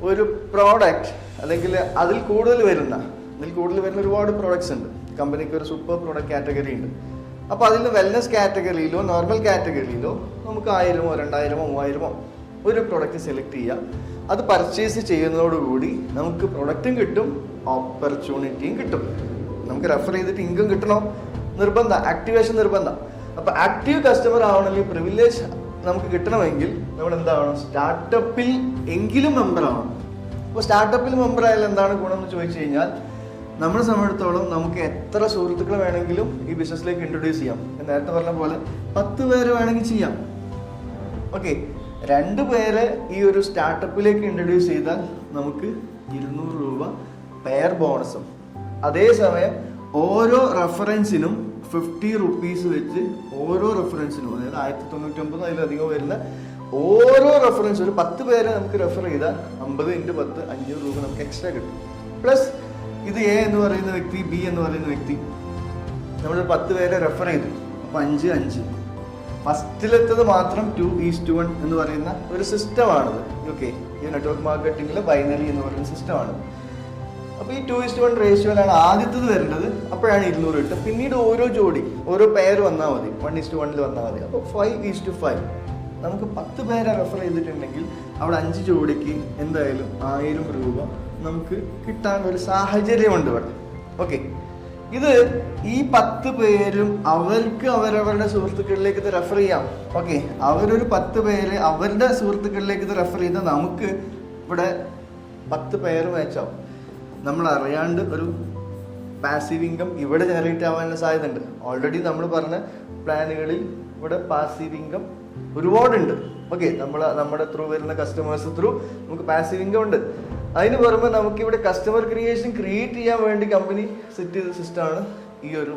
ഒരു പ്രോഡക്റ്റ്, അല്ലെങ്കിൽ അതിൽ കൂടുതൽ വരുന്ന ഒരുപാട് പ്രോഡക്ട്സ് ഉണ്ട്. കമ്പനിക്ക് ഒരു സൂപ്പർ പ്രോഡക്റ്റ് കാറ്റഗറി ഉണ്ട്. അപ്പോൾ അതിൽ വെൽനസ് കാറ്റഗറിയിലോ നോർമൽ കാറ്റഗറിയിലോ നമുക്ക് 1000, 2000, 3000 ഒരു പ്രൊഡക്റ്റ് സെലക്ട് ചെയ്യാം. അത് പർച്ചേസ് ചെയ്യുന്നതോടുകൂടി നമുക്ക് പ്രൊഡക്റ്റും കിട്ടും, ഓപ്പർച്യൂണിറ്റിയും കിട്ടും. നമുക്ക് റെഫർ ചെയ്തിട്ട് ഇൻകം കിട്ടണം, നിർബന്ധം, ആക്ടിവേഷൻ നിർബന്ധം. അപ്പോൾ ആക്റ്റീവ് കസ്റ്റമർ ആവണമെങ്കിൽ, പ്രിവിലേജ് നമുക്ക് കിട്ടണമെങ്കിൽ നമ്മൾ എന്താവണം? സ്റ്റാർട്ടപ്പിൽ എങ്കിലും മെമ്പർ ആവണം. അപ്പോൾ സ്റ്റാർട്ടപ്പിൽ മെമ്പർ ആയാലും എന്താണ് ഗുണം എന്ന് ചോദിച്ചു കഴിഞ്ഞാൽ, നമ്മളെ സംബന്ധിച്ചിടത്തോളം നമുക്ക് എത്ര സുഹൃത്തുക്കൾ വേണമെങ്കിലും ഈ ബിസിനസ്സിലേക്ക് ഇൻട്രൊഡ്യൂസ് ചെയ്യാം. നേരത്തെ പറഞ്ഞ പോലെ 10 പേര് വേണമെങ്കിൽ ചെയ്യാം. ഓക്കെ, 2 പേരെ ഈ ഒരു സ്റ്റാർട്ടപ്പിലേക്ക് ഇൻട്രൊഡ്യൂസ് ചെയ്താൽ നമുക്ക് 200 രൂപ പെയർ ബോണസും, അതേസമയം ഓരോ റെഫറൻസിനും 50 റുപ്പീസ് വെച്ച് ഓരോ റെഫറൻസിനും, അതായത് 1099 അതിലധികം വരുന്ന ഓരോ റെഫറൻസും, ഒരു 10 പേരെ നമുക്ക് റെഫർ ചെയ്താൽ 50 × 10 500 രൂപ നമുക്ക് എക്സ്ട്രാ കിട്ടും. പ്ലസ് ഇത് എ എന്ന് പറയുന്ന വ്യക്തി, ബി എന്ന് പറയുന്ന വ്യക്തി, നമ്മൾ 10 പേരെ റെഫർ ചെയ്തു. അപ്പോൾ 5 ഫസ്റ്റിലെത്തത് മാത്രം 2:1 എന്ന് പറയുന്ന ഒരു സിസ്റ്റമാണിത്. ഓക്കെ, ഈ നെറ്റ്വർക്ക് മാർക്കറ്റിംഗിലെ ബൈനറി എന്ന് പറയുന്ന സിസ്റ്റമാണ്. അപ്പോൾ ഈ 2:1 റേഷ്യോയിലാണ് ആദ്യത്തത് വരേണ്ടത്. അപ്പോഴാണ് 200 കിട്ടും. പിന്നീട് ഓരോ ജോഡി, ഓരോ പെയർ വന്നാൽ മതി, 1:1 വന്നാൽ മതി. അപ്പോൾ 5:5 നമുക്ക് 10 പേരെ റെഫർ ചെയ്തിട്ടുണ്ടെങ്കിൽ അവിടെ 5 ജോഡിക്ക് എന്തായാലും 1000 രൂപ നമുക്ക് കിട്ടാൻ ഒരു സാഹചര്യമുണ്ട് ഇവിടെ. ഓക്കെ, ഇത് ഈ 10 പേരും അവർക്ക് അവരവരുടെ സുഹൃത്തുക്കളിലേക്ക് ഇത് റെഫർ ചെയ്യാം. ഓക്കെ, അവരൊരു 10 പേര് അവരുടെ സുഹൃത്തുക്കളിലേക്ക് ഇത് റെഫർ ചെയ്താൽ നമുക്ക് ഇവിടെ 10 പേര് മാച്ചാവും. നമ്മൾ അറിയാണ്ട് ഒരു പാസീവ് ഇൻകം ഇവിടെ ജനറേറ്റ് ആവാനുള്ള സാധ്യത ഉണ്ട്. ഓൾറെഡി നമ്മൾ പറഞ്ഞ പ്ലാനുകളിൽ ഇവിടെ പാസീവ് ഇൻകം ഒരുപാടുണ്ട്. ഓക്കെ, നമ്മുടെ ത്രൂ വരുന്ന കസ്റ്റമേഴ്സ് ത്രൂ നമുക്ക് പാസീവ് ഇൻകം ഉണ്ട്. അതിന് പുറമെ നമുക്കിവിടെ കസ്റ്റമർ ക്രിയേറ്റ് ചെയ്യാൻ വേണ്ടി കമ്പനി സെറ്റ് ചെയ്ത സിസ്റ്റമാണ് ഈ ഒരു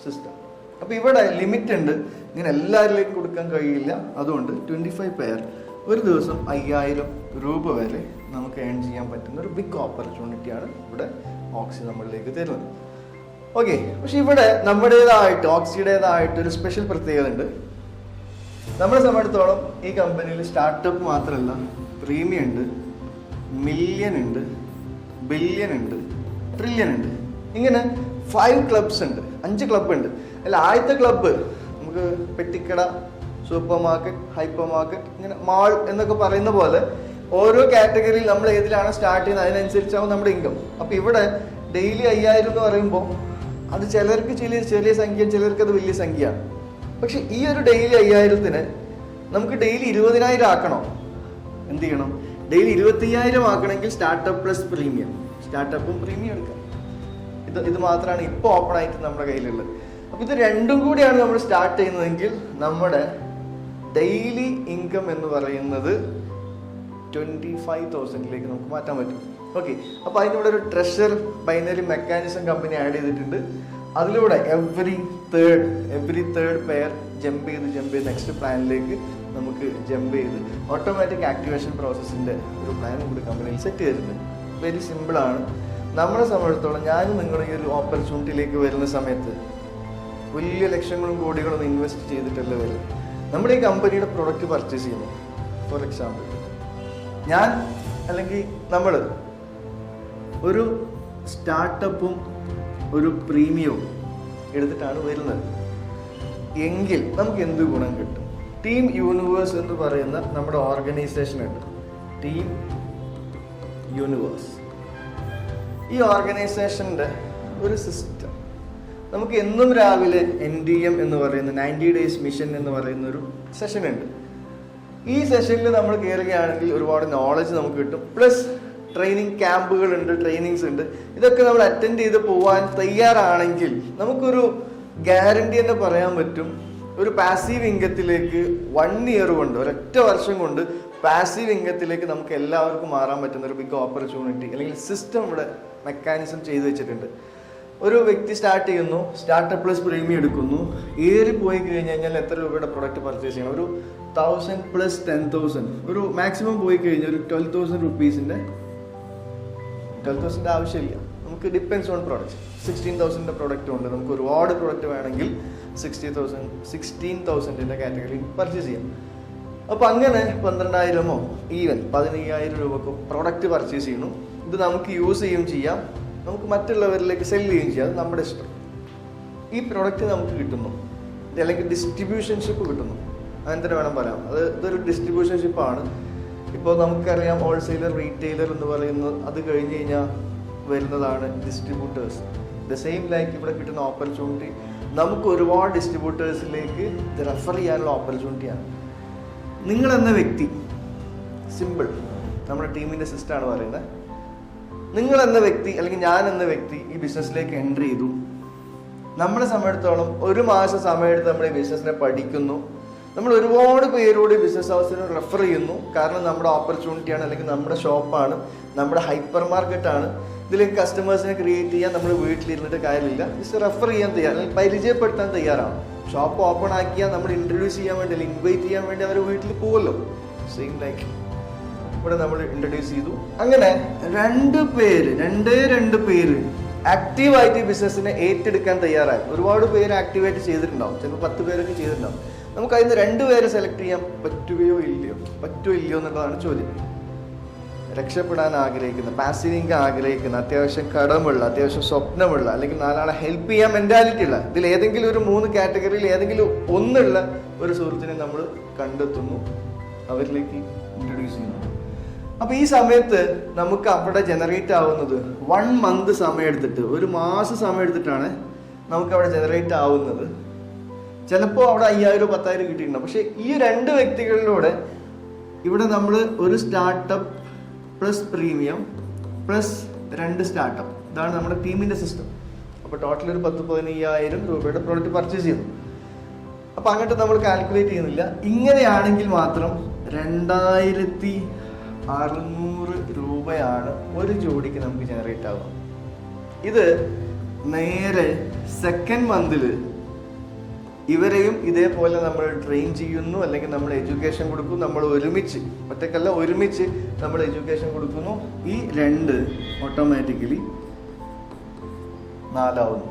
സിസ്റ്റം. അപ്പോൾ ഇവിടെ ലിമിറ്റ് ഉണ്ട്, ഇങ്ങനെ എല്ലാവരിലേക്കും കൊടുക്കാൻ കഴിയില്ല. അതുകൊണ്ട് 25 പേർ ഒരു ദിവസം 5000 രൂപ വരെ നമുക്ക് ഏൺ ചെയ്യാൻ പറ്റുന്ന ഒരു ബിഗ് ഓപ്പർച്യൂണിറ്റിയാണ് ഇവിടെ ഓക്സി നമ്മളിലേക്ക് തരുന്നത്. ഓക്കെ, പക്ഷെ ഇവിടെ നമ്മുടേതായിട്ട് ഓക്സിയുടേതായിട്ട് ഒരു സ്പെഷ്യൽ പ്രത്യേകത ഉണ്ട്. നമ്മളെ സംബന്ധിച്ചിടത്തോളം ഈ കമ്പനിയിൽ സ്റ്റാർട്ടപ്പ് മാത്രമല്ല, പ്രീമിയം ഉണ്ട്, മില്യൺ ഉണ്ട്, ബില്യൺ ഉണ്ട്, ട്രില്യൺ ഉണ്ട്. ഇങ്ങനെ 5 ക്ലബ്സ് ഉണ്ട്, 5 ക്ലബ്ബ് ഉണ്ട്. അല്ല, ആദ്യത്തെ ക്ലബ്ബ് നമുക്ക് പെട്ടിക്കട, സൂപ്പർ മാർക്കറ്റ്, ഹൈപ്പർ മാർക്കറ്റ്, ഇങ്ങനെ മാൾ എന്നൊക്കെ പറയുന്ന പോലെ ഓരോ കാറ്റഗറിയിൽ നമ്മൾ ഏതിലാണ് സ്റ്റാർട്ട് ചെയ്യുന്നത് അതിനനുസരിച്ചാവും നമ്മുടെ ഇൻകം. അപ്പോൾ ഇവിടെ ഡെയിലി 5000 എന്ന് പറയുമ്പോൾ അത് ചിലർക്ക് ചെറിയ സംഖ്യ, ചിലർക്ക് അത് വലിയ സംഖ്യയാണ്. പക്ഷെ ഈ ഒരു ഡെയിലി 5000-ന് നമുക്ക് ഡെയിലി 20,000 ആക്കണോ? എന്ത് ചെയ്യണം? ഡെയിലി 25,000 ആക്കണമെങ്കിൽ സ്റ്റാർട്ടപ്പ് പ്ലസ് പ്രീമിയം, സ്റ്റാർട്ടപ്പും പ്രീമിയം എടുക്കാം. ഇത് മാത്രമാണ് ഇപ്പോൾ ഓപ്പൺ ആയിട്ട് നമ്മുടെ കയ്യിലുള്ളത്. അപ്പോൾ ഇത് രണ്ടും കൂടിയാണ് നമ്മൾ സ്റ്റാർട്ട് ചെയ്യുന്നതെങ്കിൽ നമ്മുടെ ഡെയിലി ഇൻകം എന്ന് പറയുന്നത് 25,000-ലേക്ക് നമുക്ക് മാറ്റാൻ പറ്റും. ഓക്കെ, അപ്പോൾ അതിനൂടെ ഒരു treasure binary mechanism company add ചെയ്തിട്ടുണ്ട്. അതിലൂടെ എവറി തേർഡ് പെയർ ജമ്പ് ചെയ്ത് നെക്സ്റ്റ് പ്ലാനിലേക്ക് നമുക്ക് ജമ്പ് ചെയ്ത് ഓട്ടോമാറ്റിക് ആക്ടിവേഷൻ പ്രോസസ്സിൻ്റെ ഒരു പ്ലാനും കൂടി കമ്പനിയിൽ സെറ്റ് ചെയ്തിട്ടുണ്ട്. വെരി സിമ്പിളാണ്. നമ്മളെ സംബന്ധിച്ചിടത്തോളം ഞാനും നിങ്ങളുടെ ഈ ഒരു ഓപ്പർച്യൂണിറ്റിയിലേക്ക് വരുന്ന സമയത്ത് വലിയ ലക്ഷങ്ങളും കോടികളും ഇൻവെസ്റ്റ് ചെയ്തിട്ടല്ല വരുന്നത്. നമ്മുടെ ഈ കമ്പനിയുടെ പ്രൊഡക്റ്റ് പർച്ചേസ് ചെയ്യുന്നു. ഫോർ എക്സാമ്പിൾ, ഞാൻ അല്ലെങ്കിൽ നമ്മൾ ഒരു സ്റ്റാർട്ടപ്പും ഒരു പ്രീമിയവും എടുത്തിട്ടാണ് വരുന്നത് എങ്കിൽ നമുക്ക് എന്ത് ഗുണം കിട്ടും? ടീം യൂണിവേഴ്സ് എന്ന് പറയുന്ന നമ്മുടെ ഓർഗനൈസേഷൻ ഉണ്ട്. ടീം യൂണിവേഴ്സ് ഈ ഓർഗനൈസേഷൻ്റെ ഒരു സിസ്റ്റം നമുക്ക് എന്നും രാവിലെ NDM എന്ന് പറയുന്ന 90 ഡേയ്സ് മിഷൻ എന്ന് പറയുന്ന ഒരു സെഷൻ ഉണ്ട്. ഈ സെഷനിൽ നമ്മൾ കയറുകയാണെങ്കിൽ ഒരുപാട് നോളജ് നമുക്ക് കിട്ടും. പ്ലസ് ട്രെയിനിങ് ക്യാമ്പുകളുണ്ട്, ട്രെയിനിങ്സ് ഉണ്ട്. ഇതൊക്കെ നമ്മൾ അറ്റൻഡ് ചെയ്ത് പോകാൻ തയ്യാറാണെങ്കിൽ നമുക്കൊരു ഗ്യാരണ്ടി തന്നെ പറയാൻ പറ്റും. ഒരു പാസീവ് ഇൻകത്തിലേക്ക് 1 ഇയർ കൊണ്ട്, ഒരൊറ്റ വർഷം കൊണ്ട് പാസീവ് ഇൻകത്തിലേക്ക് നമുക്ക് എല്ലാവർക്കും മാറാൻ പറ്റുന്ന ഒരു ബിഗ് ഓപ്പർച്യൂണിറ്റി അല്ലെങ്കിൽ സിസ്റ്റം ഇവിടെ മെക്കാനിസം ചെയ്തു വെച്ചിട്ടുണ്ട്. ഒരു വ്യക്തി സ്റ്റാർട്ട് ചെയ്യുന്നു, സ്റ്റാർട്ടപ്പ് പ്ലസ് പ്രീമിയം എടുക്കുന്നു. ഏറി പോയി കഴിഞ്ഞാൽ എത്ര രൂപയുടെ പ്രൊഡക്റ്റ് പർച്ചേസ് ചെയ്യണം? ഒരു 1000 പ്ലസ് 10,000, ഒരു മാക്സിമം പോയി കഴിഞ്ഞാൽ ഒരു 12,000 റുപ്പീസിൻ്റെ 12,000 ആവശ്യമില്ല. നമുക്ക് ഡിപ്പെൻസ് ഓൺ പ്രോഡക്റ്റ്. 16,000 പ്രൊഡക്റ്റ് ഉണ്ട്. നമുക്ക് ഒരുപാട് പ്രൊഡക്റ്റ് വേണമെങ്കിൽ 16,000 കാറ്റഗറി പർച്ചേസ് ചെയ്യാം. അപ്പോൾ അങ്ങനെ 12,000 ഈവൻ 15,000 രൂപക്ക് പ്രൊഡക്റ്റ് പർച്ചേസ് ചെയ്യുന്നു. ഇത് നമുക്ക് യൂസ് ചെയ്യുകയും ചെയ്യാം, നമുക്ക് മറ്റുള്ളവരിലേക്ക് സെല് ചെയ്യുകയും ചെയ്യാം. അത് നമ്മുടെ ഇഷ്ടം. ഈ പ്രൊഡക്റ്റ് നമുക്ക് കിട്ടുന്നു, അല്ലെങ്കിൽ ഡിസ്ട്രിബ്യൂഷൻഷിപ്പ് കിട്ടുന്നു, അങ്ങനെ വേണം പറയാം. ഇതൊരു ഡിസ്ട്രിബ്യൂഷൻഷിപ്പാണ്. ഇപ്പോൾ നമുക്കറിയാം ഹോൾസെയിലർ, റീറ്റെയിലർ എന്ന് പറയുന്നത്, അത് കഴിഞ്ഞ് കഴിഞ്ഞാൽ വരുന്നതാണ് ഡിസ്ട്രിബ്യൂട്ടേഴ്സ്. ദ സെയിം ലൈക്ക് ഇവിടെ കിട്ടുന്ന ഓപ്പർച്യൂണിറ്റി നമുക്ക് ഒരുപാട് ഡിസ്ട്രിബ്യൂട്ടേഴ്സിലേക്ക് റെഫർ ചെയ്യാനുള്ള ഓപ്പർച്യൂണിറ്റിയാണ്. നിങ്ങളെന്ന വ്യക്തി, സിമ്പിൾ, നമ്മുടെ ടീമിൻ്റെ സിസ്റ്റമാണ് പറയുന്നത്. നിങ്ങളെന്ന വ്യക്തി അല്ലെങ്കിൽ ഞാൻ എന്ന വ്യക്തി ഈ ബിസിനസ്സിലേക്ക് എൻ്റർ ചെയ്തു. നമ്മളെ സമയത്തോളം 1 മാസം സമയമെടുത്ത് നമ്മൾ ഈ ബിസിനസ്സിനെ പഠിക്കുന്നു. നമ്മൾ ഒരുപാട് പേരോട് ബിസിനസ് അവസരം റെഫർ ചെയ്യുന്നു. കാരണം നമ്മുടെ ഓപ്പർച്യൂണിറ്റിയാണ്, അല്ലെങ്കിൽ നമ്മുടെ ഷോപ്പാണ്, നമ്മുടെ ഹൈപ്പർ മാർക്കറ്റാണ്. ഇതിലേക്ക് കസ്റ്റമേഴ്സിനെ ക്രിയേറ്റ് ചെയ്യാൻ നമ്മൾ വീട്ടിലിരുന്നിട്ട് കാര്യമില്ല. ജസ്റ്റ് റെഫർ ചെയ്യാൻ തയ്യാർ, അല്ലെങ്കിൽ പരിചയപ്പെടുത്താൻ തയ്യാറാണ്. ഷോപ്പ് ഓപ്പൺ ആക്കിയാൽ നമ്മൾ ഇൻട്രൊഡ്യൂസ് ചെയ്യാൻ വേണ്ടി, അല്ലെങ്കിൽ ഇൻവൈറ്റ് ചെയ്യാൻ വേണ്ടി അവർ വീട്ടിൽ പോകുമല്ലോ. സെയിം ലൈക്ക് ഇവിടെ നമ്മൾ ഇൻട്രൊഡ്യൂസ് ചെയ്തു. അങ്ങനെ 2 പേര് ആക്റ്റീവായിട്ട് ഈ ബിസിനസ്സിനെ ഏറ്റെടുക്കാൻ തയ്യാറായി. ഒരുപാട് പേര് ആക്റ്റീവായിട്ട് ചെയ്തിട്ടുണ്ടാവും, ചിലപ്പോൾ 10 പേരൊക്കെ ചെയ്തിട്ടുണ്ടാവും. നമുക്ക് അതിന് 2 പേരെ സെലക്ട് ചെയ്യാൻ പറ്റുമോ ഇല്ലയോ എന്നുള്ളതാണ് ചോദ്യം. രക്ഷപ്പെടാൻ ആഗ്രഹിക്കുന്ന, പാസീവ് ഇൻകം ആഗ്രഹിക്കുന്ന, അത്യാവശ്യം കടമുള്ള, അത്യാവശ്യം സ്വപ്നമുള്ള, അല്ലെങ്കിൽ 4 ആളെ ഹെൽപ്പ് ചെയ്യാൻ മെന്റാലിറ്റി ഉള്ള, ഇതിൽ ഏതെങ്കിലും ഒരു 3 കാറ്റഗറിയിൽ ഏതെങ്കിലും ഒന്നുള്ള ഒരു സുഹൃത്തിനെ നമ്മൾ കണ്ടെത്തുന്നു, അവരിലേക്ക് ഇൻട്രൊഡ്യൂസ് ചെയ്യുന്നു. അപ്പോൾ ഈ സമയത്ത് നമുക്ക് അവിടെ ജനറേറ്റ് ആവുന്നത് 1 മന്ത് സമയം എടുത്തിട്ട്, 1 മാസം സമയം എടുത്തിട്ടാണ് നമുക്ക് അവിടെ ജനറേറ്റ് ആവുന്നത്. ചിലപ്പോൾ അവിടെ 5,000 10,000 കിട്ടിയിട്ടുണ്ടാവും. പക്ഷെ ഈ 2 വ്യക്തികളിലൂടെ ഇവിടെ നമ്മൾ ഒരു startup plus premium plus 2 startup, ഇതാണ് നമ്മുടെ ടീമിൻ്റെ സിസ്റ്റം. അപ്പോൾ ടോട്ടൽ ഒരു 10,000-15,000 രൂപയുടെ പ്രോഡക്റ്റ് പർച്ചേസ് ചെയ്തു. അപ്പോൾ അങ്ങോട്ട് നമ്മൾ കാൽക്കുലേറ്റ് ചെയ്യുന്നില്ല. ഇങ്ങനെയാണെങ്കിൽ മാത്രം 2,600 രൂപയാണ് ഒരു ജോഡിക്ക് നമുക്ക് ജനറേറ്റ് ആവുക. ഇത് നേരെ സെക്കൻഡ് മന്തിൽ ഇവരെയും ഇതേപോലെ നമ്മൾ ട്രെയിൻ ചെയ്യുന്നു, അല്ലെങ്കിൽ നമ്മൾ എഡ്യൂക്കേഷൻ കൊടുക്കും. നമ്മൾ ഒരുമിച്ച്, ഒറ്റക്കല്ല, ഒരുമിച്ച് നമ്മൾ എഡ്യൂക്കേഷൻ കൊടുക്കുന്നു. ഈ 2 ഓട്ടോമാറ്റിക്കലി 4 ആവുന്നു.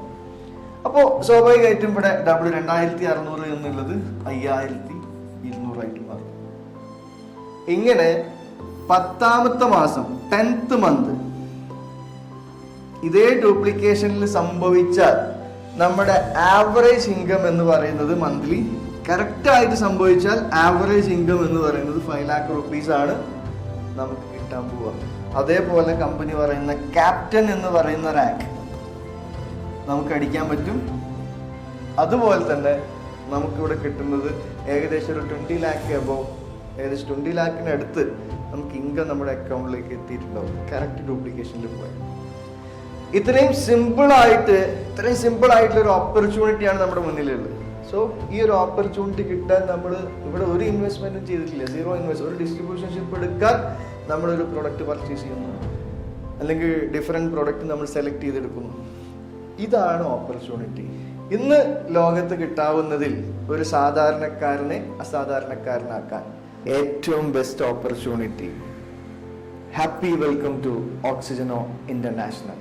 അപ്പോൾ സ്വാഭാവികമായിട്ടും ഇവിടെ ഡബിൾ 2,600 എന്നുള്ളത് 5,200 ആയിട്ട് മാറും. ഇങ്ങനെ 10ാമത്തെ മാസം 10th മന്ത് ഇതേ ഡ്യൂപ്ലിക്കേഷനിൽ സംഭവിച്ചാൽ നമ്മുടെ ആവറേജ് ഇൻകം എന്ന് പറയുന്നത് മന്ത്ലി കറക്റ്റായിട്ട് സംഭവിച്ചാൽ ആവറേജ് ഇൻകം എന്ന് പറയുന്നത് 5 lakh rupees ആണ് നമുക്ക് കിട്ടാൻ പോവുക. അതേപോലെ കമ്പനി പറയുന്ന ക്യാപ്റ്റൻ എന്ന് പറയുന്ന റാങ്ക് നമുക്ക് അടിക്കാൻ പറ്റും. അതുപോലെ തന്നെ നമുക്കിവിടെ കിട്ടുന്നത് ഏകദേശം ഒരു 20 lakh എബോവ്, ഏകദേശം 20 lakhന് അടുത്ത് നമുക്ക് ഇൻകം നമ്മുടെ അക്കൗണ്ടിലേക്ക് എത്തിയിട്ടുണ്ടാവും കറക്റ്റ് ഡ്യൂപ്ലിക്കേഷനിൽ പോയാൽ. ഇത്രയും സിമ്പിളായിട്ടുള്ള ഒരു ഓപ്പർച്യൂണിറ്റിയാണ് നമ്മുടെ മുന്നിലുള്ളത്. സോ ഈ ഒരു ഓപ്പർച്യൂണിറ്റി കിട്ടാൻ നമ്മൾ ഇവിടെ ഒരു ഇൻവെസ്റ്റ്മെന്റും ചെയ്തിട്ടില്ല, 0 ഇൻവെസ്റ്റ്. ഒരു ഡിസ്ട്രിബ്യൂഷൻഷിപ്പ് എടുക്കാൻ നമ്മളൊരു പ്രൊഡക്റ്റ് പർച്ചേസ് ചെയ്യുന്നു, അല്ലെങ്കിൽ ഡിഫറെൻറ്റ് പ്രൊഡക്റ്റ് നമ്മൾ സെലക്ട് ചെയ്തെടുക്കുന്നു. ഇതാണ് ഓപ്പർച്യൂണിറ്റി. ഇന്ന് ലോകത്ത് കിട്ടാവുന്നതിൽ ഒരു സാധാരണക്കാരനെ അസാധാരണക്കാരനാക്കാൻ ഏറ്റവും best opportunity. Happy welcome to Oxygeno international.